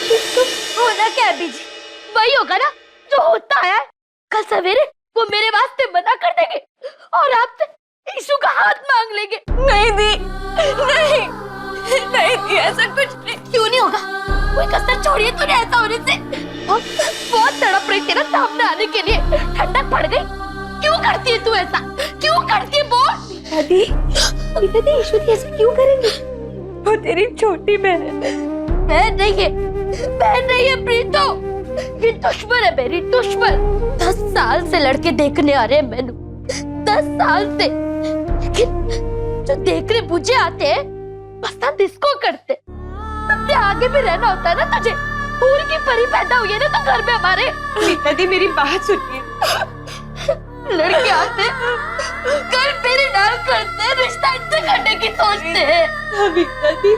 होना क्या है बीजी? वही होगा ना जो होता है। कल सवेरे वो मेरे वास्ते मना कर देंगे और आपसे ईशु का हाथ मांग लेंगे। नहीं दी, नहीं नहीं दी, ऐसा कुछ नहीं। क्यों नहीं होगा? कोई कसर छोड़िए तूने ऐसा होने से। बहुत तड़प रही थी ना सामने आने के लिए, ठंडक पड़ गई। क्यों करती है तू ऐसा? क्यों करती है बोल? दादी ईशु दी ऐसा क्यों करेंगे? वो तेरी छोटी बहन है। बहन नहीं है, बहन नहीं है प्रीतो, ये दुश्मन है मेरी, दुश्मन। 10 साल से लड़के देखने आ रहे हैं मैंने, 10 साल से, लेकिन जो देखने मुझे आते हैं पसंद इसको करते। सबसे आगे भी रहना होता है ना तुझे। पूरी की परी पैदा हुई है ना तो घर में हमारे। दादी मेरी बात सुनिए, लड़के आते कल मेरे नाम करते, रिश्ता इनसे करने की सोचते हैं। दादी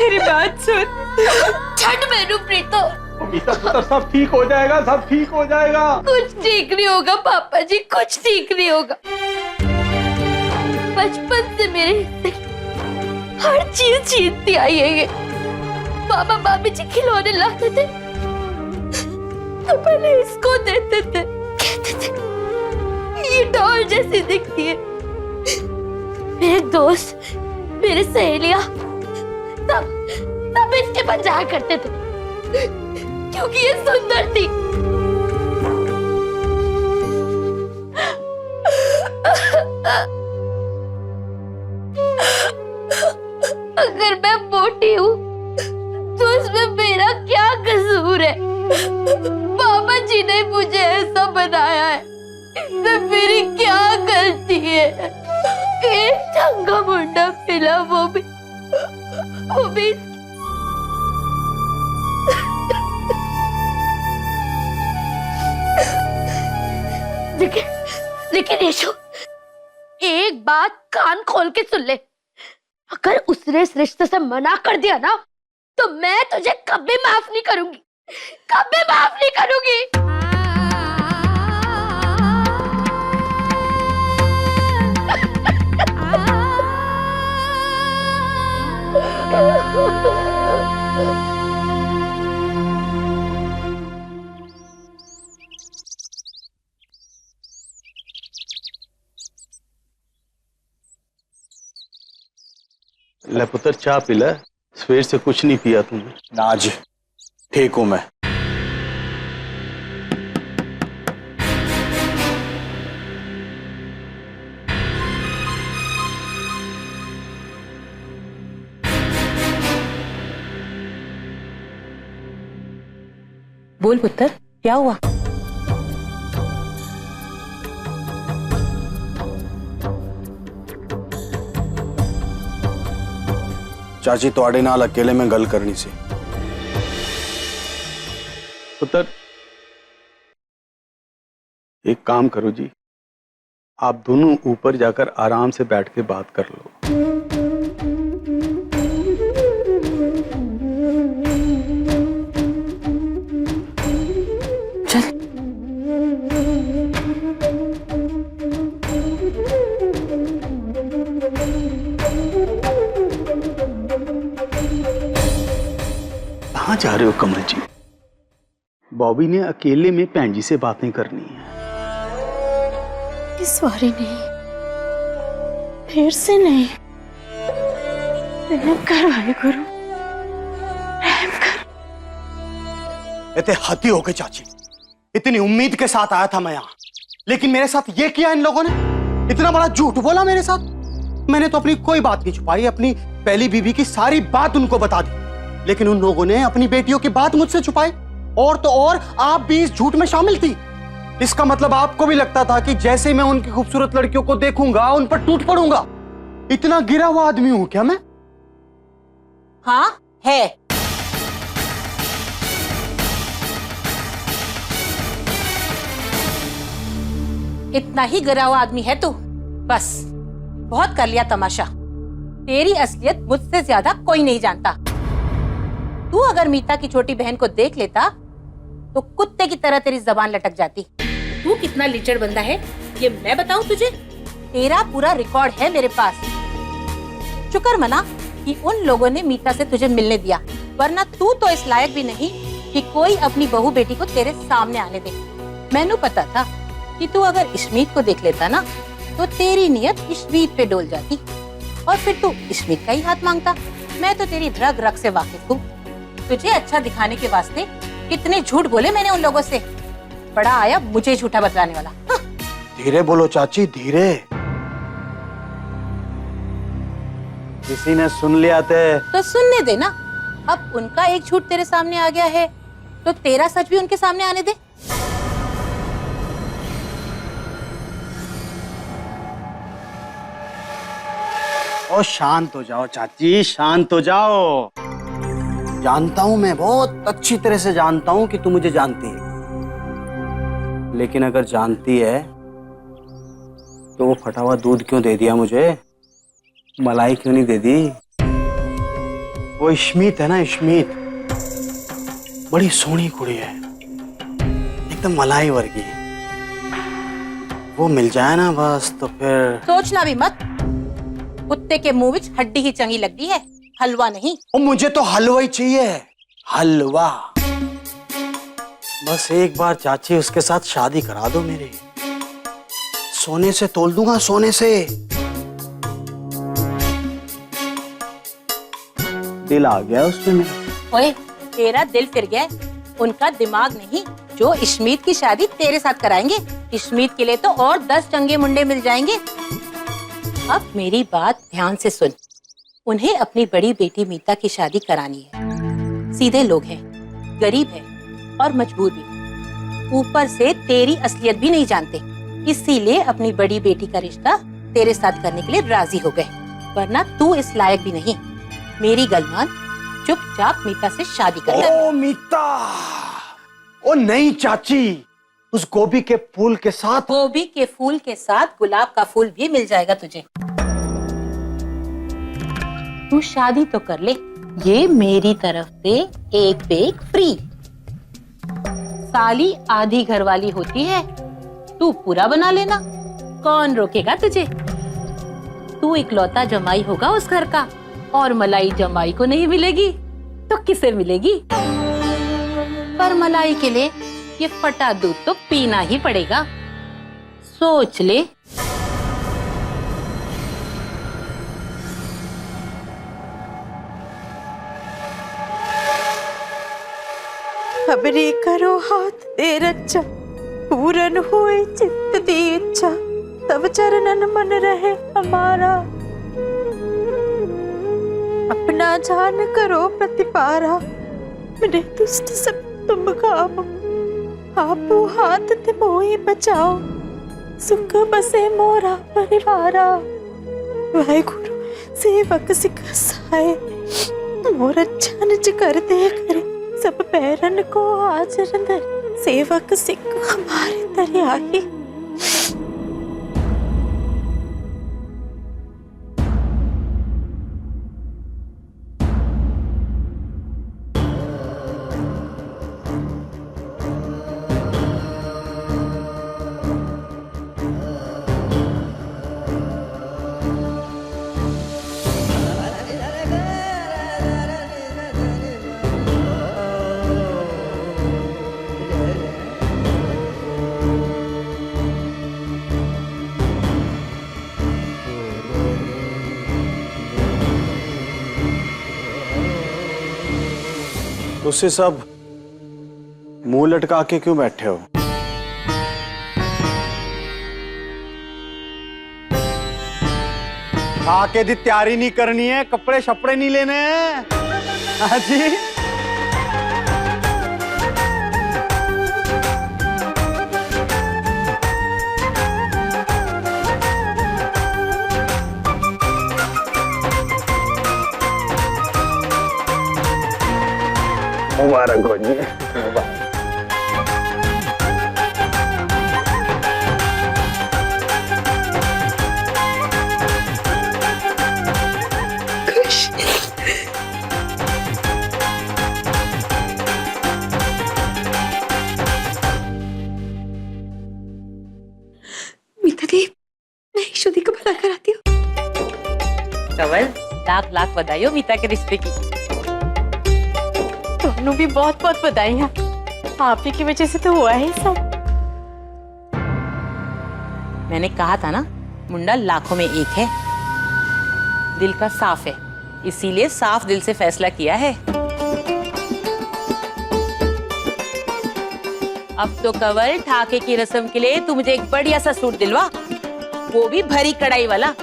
मेरी बात सुन। छठ मेनू प्रीतो, मीता पुत्र सब ठीक हो जाएगा, सब ठीक हो जाएगा। कुछ ठीक नहीं होगा पापा जी, कुछ ठीक नहीं होगा। बचपन से मेरे हिस्से हर चीज छीनती आई है ये। मामा मामी जी खिलौने लाते थे तो पहले इसको देते थे, कहते थे ये डॉल जैसी दिखती है। मेरे दोस्त, मेरे सहेलियां सब इसके बन जाया करते थे क्योंकि ये सुंदर थी। अगर मैं मोटी हूँ तो इसमें मेरा क्या कसूर है? पापा जी ने मुझे ऐसा बनाया है, इसमें मेरी क्या गलती है? एक चंगा मुंडा मिला, वो भी लेकिन यशु, एक बात कान खोल के सुन ले। अगर उसने इस रिश्ते से मना कर दिया ना तो मैं तुझे कभी माफ नहीं करूंगी, कभी माफ नहीं करूंगी। ले पुत्र चाय पी ले, सवेर से कुछ नहीं पिया तुमने। ना जी, ठीक हूं मैं। बोल पुत्र, क्या हुआ? चाची तोड़े नाल अकेले में गल करनी सी। पुत्र एक काम करो जी, आप दोनों ऊपर जाकर आराम से बैठ के बात कर लो। कहाँ जा रहे हो कमल जी? बॉबी ने अकेले में भैन जी से बातें करनी है। इस बारी नहीं, फिर से नहीं। रहम कर भाई गुरु, रहम कर। इतने हती हो गए चाची, इतनी उम्मीद के साथ आया था मैं यहाँ, लेकिन मेरे साथ ये किया इन लोगों ने। इतना बड़ा झूठ बोला मेरे साथ। मैंने तो अपनी कोई बात नहीं छुपाई, अपनी पहली बीवी की सारी बात उनको बता दी, लेकिन उन लोगों ने अपनी बेटियों की बात मुझसे छुपाई। और तो और आप भी इस झूठ में शामिल थी। इसका मतलब आपको भी लगता था कि जैसे मैं उनकी खूबसूरत लड़कियों को देखूंगा उन पर टूट पड़ूंगा। इतना गिरा हुआ आदमी हूं क्या मैं? हाँ है। इतना ही गिरा हुआ आदमी है तू, बस बहुत कर लिया तमाशा। तेरी असलियत मुझसे ज्यादा कोई नहीं जानता। तू अगर मीता की छोटी बहन को देख लेता तो कुत्ते की तरह तेरी जबान लटक जाती। तू कितना लीचड़ बंदा है ये मैं बताऊं तुझे? तेरा पूरा रिकॉर्ड है मेरे पास। शुक्र मना कि उन लोगों ने मीता से तुझे मिलने दिया, वरना तू तो इस लायक भी नहीं कि कोई अपनी बहू बेटी को तेरे सामने आने दे। मैनू पता था कि तू अगर इश्मीत को देख लेता ना तो तेरी नीयत इश्मीत पे डोल जाती और फिर तू इश्मीत का ही हाथ मांगता। मैं तो तेरी रग रग से वाकिफ हूँ। तुझे अच्छा दिखाने के वास्ते कितने झूठ बोले मैंने उन लोगों से। बड़ा आया मुझे झूठा बतलाने वाला। हाँ। धीरे बोलो चाची, धीरे। किसी ने सुन लिया तो सुनने दे ना। अब उनका एक झूठ तेरे सामने आ गया है तो तेरा सच भी उनके सामने आने दे। ओ शांत हो जाओ चाची, शांत हो जाओ। जानता हूं, मैं बहुत अच्छी तरह से जानता हूं कि तू मुझे जानती है, लेकिन अगर जानती है तो वो फटा हुआ दूध क्यों दे दिया मुझे? मलाई क्यों नहीं दे दी? वो इश्मीत है ना, इश्मीत बड़ी सोहनी कुड़ी है, एकदम मलाई वर्गी। वो मिल जाए ना बस तो फिर। सोचना भी मत, कुत्ते के मुंह विच हड्डी ही चंगी लगती है, हलवा नहीं। ओ मुझे तो हलवा ही चाहिए, हलवा। बस एक बार चाची उसके साथ शादी करा दो मेरी, सोने से तोल दूंगा, सोने से। दिल आ गया उसमें मेरा। ओए, तेरा दिल फिर गया, उनका दिमाग नहीं। जो इश्मीत की शादी तेरे साथ कराएंगे, इश्मीत के लिए तो और 10 चंगे मुंडे मिल जाएंगे। अब मेरी बात ध्यान से सुन। उन्हें अपनी बड़ी बेटी मीता की शादी करानी है। सीधे लोग हैं, गरीब हैं और मजबूर भी, ऊपर से तेरी असलियत भी नहीं जानते, इसीलिए अपनी बड़ी बेटी का रिश्ता तेरे साथ करने के लिए राजी हो गए, वरना तू इस लायक भी नहीं। मेरी गलमान, चुपचाप मीता से शादी कर ले। ओ मीता, ओ नहीं चाची, उस गोभी के फूल के साथ। गोभी के फूल के साथ गुलाब का फूल भी मिल जाएगा तुझे। तू शादी तो कर ले, ये मेरी तरफ से एक पे एक फ्री। साली आधी घरवाली होती है, तू पूरा बना लेना, कौन रोकेगा तुझे? तू इकलौता जमाई होगा उस घर का, और मलाई जमाई को नहीं मिलेगी तो किसे मिलेगी? पर मलाई के लिए ये फटा दूध तो पीना ही पड़ेगा, सोच ले। खबरी करो हाथ दे रचा, पूरन हुए चित्त दी इच्छा, तब चरणन मन रहे हमारा। अपना जान करो प्रतिपारा, मेरे दुष्ट सब तुम खाओ। आप हाथ ते मोही बचाओ, सुख बसे मोरा परिवारा। वाहिगुरु सेवक सिख साए, मोर अच्छा निज कर दे करे, सब पैरन को हाजिर अंदर, सेवक सिख हमारे दरियाही। उससे सब मुंह लटका के क्यों बैठे हो? आके दी तैयारी नहीं करनी है, कपड़े शपड़े नहीं लेने हैं। हाँ जी, मुबारक हो जी, मुबारक। मीता दी, मैं ईशुदी को भला कराती हूँ। कंवल, लाख लाख बधाई हो मीता के रिश्ते की। तो थानू भी बहुत बहुत बधाइयां। आप ही की वजह से तो हुआ है सब। मैंने कहा था ना, मुंडा लाखों में एक है। दिल का साफ है, इसीलिए साफ दिल से फैसला किया है। अब तो कंवल, ठाके की रस्म के लिए तू मुझे एक बढ़िया सा सूट दिलवा, वो भी भरी कढ़ाई वाला।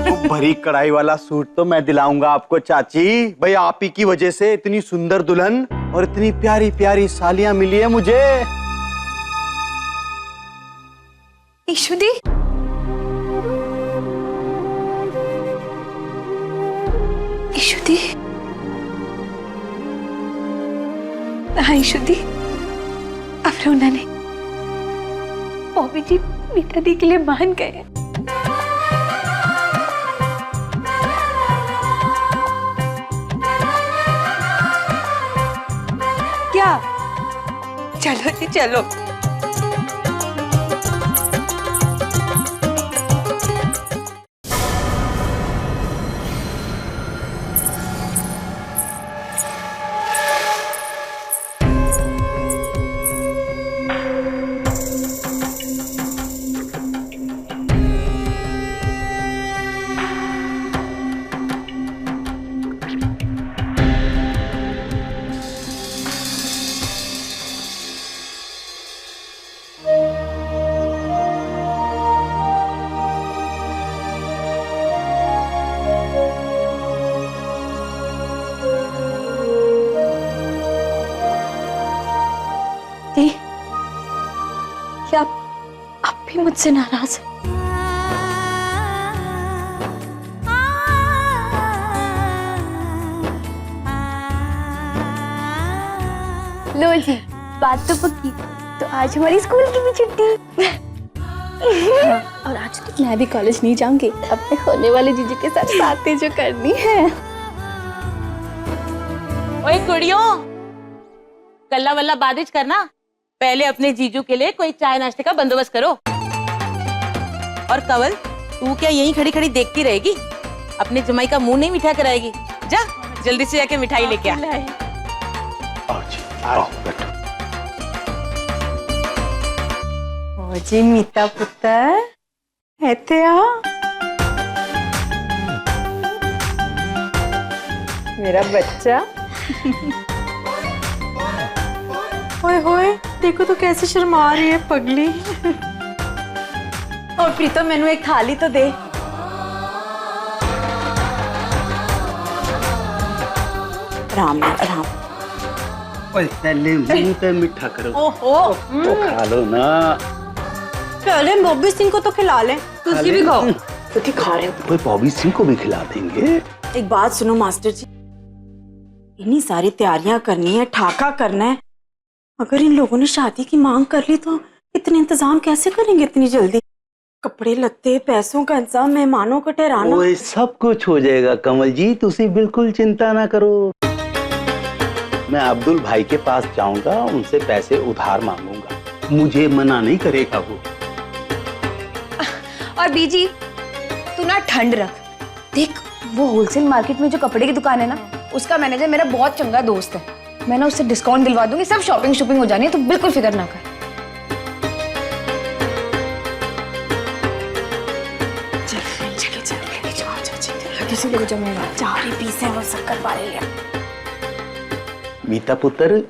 तो भरी कढ़ाई वाला सूट तो मैं दिलाऊंगा आपको चाची। भाई आप ही की वजह से इतनी सुंदर दुल्हन और इतनी प्यारी प्यारी सालियां मिली है मुझे। ईशु दी, ईशु दी, हाँ ईशु दी, अब रोना नहीं। बॉबी जी मीठा दी के लिए मान गए। क्या? चलो जी चलो। दी, क्या आप भी मुझसे नाराज हैं? लो जी, बात तो पक्की। तो आज हमारी स्कूल की भी छुट्टी। और आज तो मैं भी कॉलेज नहीं जाऊंगी, अपने होने वाले जीजू के साथ बातें जो करनी है। ओए कुड़ियों, कल्ला वल्ला बादिश करना, पहले अपने जीजू के लिए कोई चाय नाश्ते का बंदोबस्त करो। और कंवल, तू क्या यहीं खड़ी खड़ी देखती रहेगी? अपने जमाई का मुंह नहीं मीठा कराएगी? जा जल्दी से जाके मिठाई लेके आ। आओ जी, आओ बैठो। ओ जी मीता पुत्र, ऐते आ। मेरा बच्चा। ओए होए, देखो तो कैसे शर्मा रही है पगली। और प्रीतम, मैनू एक थाली तो दे। आराम आराम। ओए पहले मुंह पे मीठा करो। ओहो, तो खा लो ना। पहले बॉबी सिंह को तो खिला ले, तुसी भी खाओ। तो खा रहे हो? ओए बॉबी सिंह को भी खिला देंगे। एक बात सुनो मास्टर जी, इतनी सारी तैयारियां करनी है, ठाका करना है। अगर इन लोगों ने शादी की मांग कर ली तो इतने इंतजाम कैसे करेंगे इतनी जल्दी? कपड़े लत्ते, पैसों का इंतजाम, मेहमानों का ठहराना। ओए सब कुछ हो जाएगा कमल जी, तुसी बिल्कुल चिंता ना करो। मैं अब्दुल भाई के पास जाऊंगा, उनसे पैसे उधार मांगूंगा, मुझे मना नहीं करेगा वो। और बीजी, तू ना ठंड रख। देख, वो होलसेल मार्केट में जो कपड़े की दुकान है ना, उसका मैनेजर मेरा बहुत चंगा दोस्त है। मैं ना उससे डिस्काउंट दिलवा दूंगी, सब शॉपिंग हो जानी है, तो बिल्कुल फिक्र ना कर। मीता पुत्र,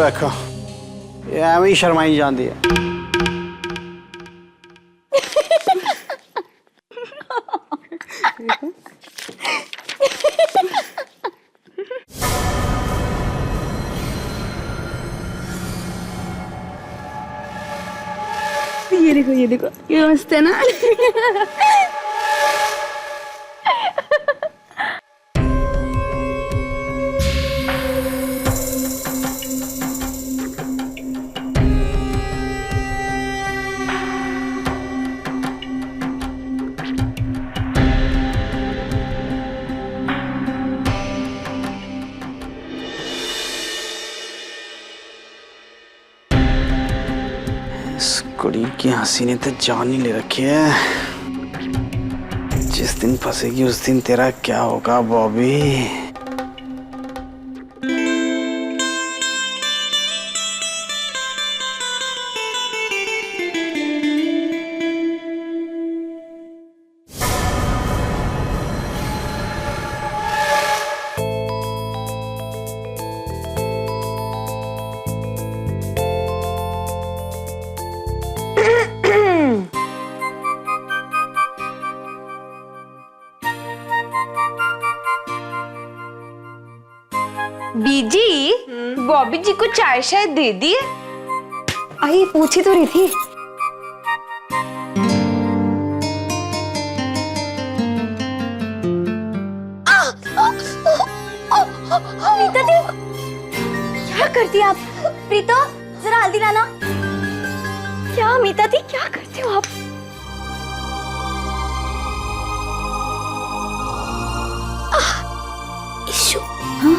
देखो ये एवं ही शर्माई जाती है। ये देखो ये मस्त है ना। इस कुड़ी की हंसी ने तो जान ही ले रखी है। जिस दिन फंसेगी उस दिन तेरा क्या होगा बॉबी। बीजी, बॉबी जी को चाय शायद दे दिए। आई पूछी तो रही थी। मीता दी, क्या करती आप? प्रीतो जरा हल्दी लाना। क्या मीता दी क्या करते हो आप? इशू, हाँ?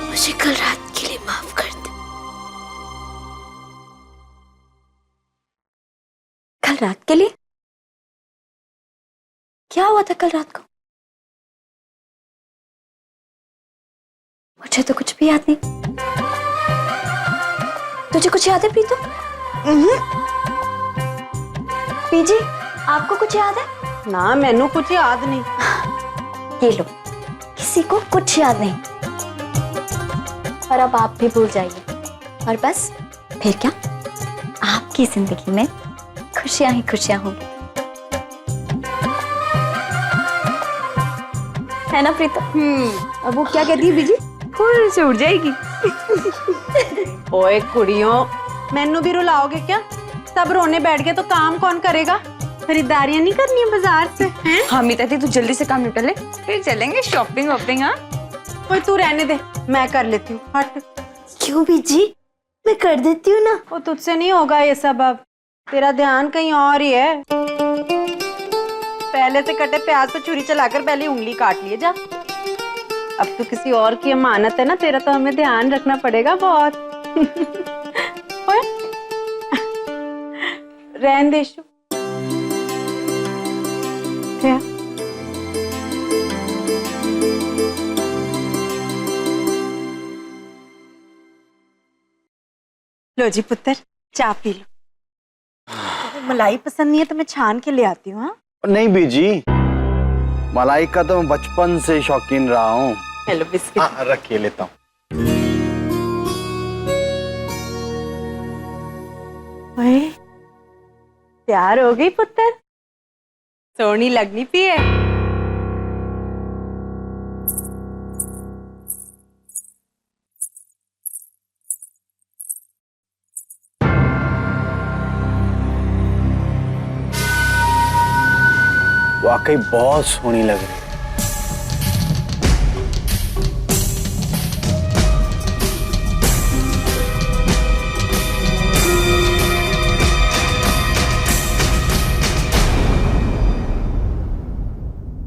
मुझे कल रात के लिए माफ कर दे। कल रात के लिए? क्या हुआ था कल रात को? मुझे तो कुछ भी याद नहीं। तुझे कुछ याद है प्रीतो? पीजी, आपको कुछ याद है? ना मैनू कुछ याद नहीं। ये लो, किसी को कुछ याद नहीं। और अब आप भी भूल जाइए। और बस फिर क्या, आपकी जिंदगी में खुशियां ही खुशियां होंगी, है ना प्रीतो? अब वो क्या कहती है बीजी? फुल से उड़ जाएगी। ओए कुड़ियों, मैनू भी रुलाओगे क्या? सब रोने बैठ गए तो काम कौन करेगा? खरीदारियां नहीं करनी है बाजार से? हैं? हाँ मीता दी, तू जल्दी से काम निपटा ले, फिर चलेंगे शॉपिंग वॉपिंग। हाँ ओए तू रहने दे, मैं कर लेती हूँ। हट। क्यों बीजी, मैं कर देती हूँ ना। वो तुझसे नहीं होगा ये सब। अब तेरा ध्यान कहीं और ही है। पहले से कटे प्याज पे छुरी चलाकर पहले उंगली काट लिए जा। अब तो किसी और की अमानत है ना तेरा, तो हमें ध्यान रखना पड़ेगा बहुत। ओए रहन दे शु। क्या? लो जी पुत्र, चाय पी लो। मलाई पसंद नहीं है तो मैं छान के ले आती हूँ। हाँ नहीं बीजी, मलाई का तो मैं बचपन से शौकीन रहा हूँ। Hello biscuit. हाँ रखिए, लेता हूँ। ओए, तैयार हो गई पुत्र? सोनी लगनी पी है। वाकई बहुत सोहनी लग रही है।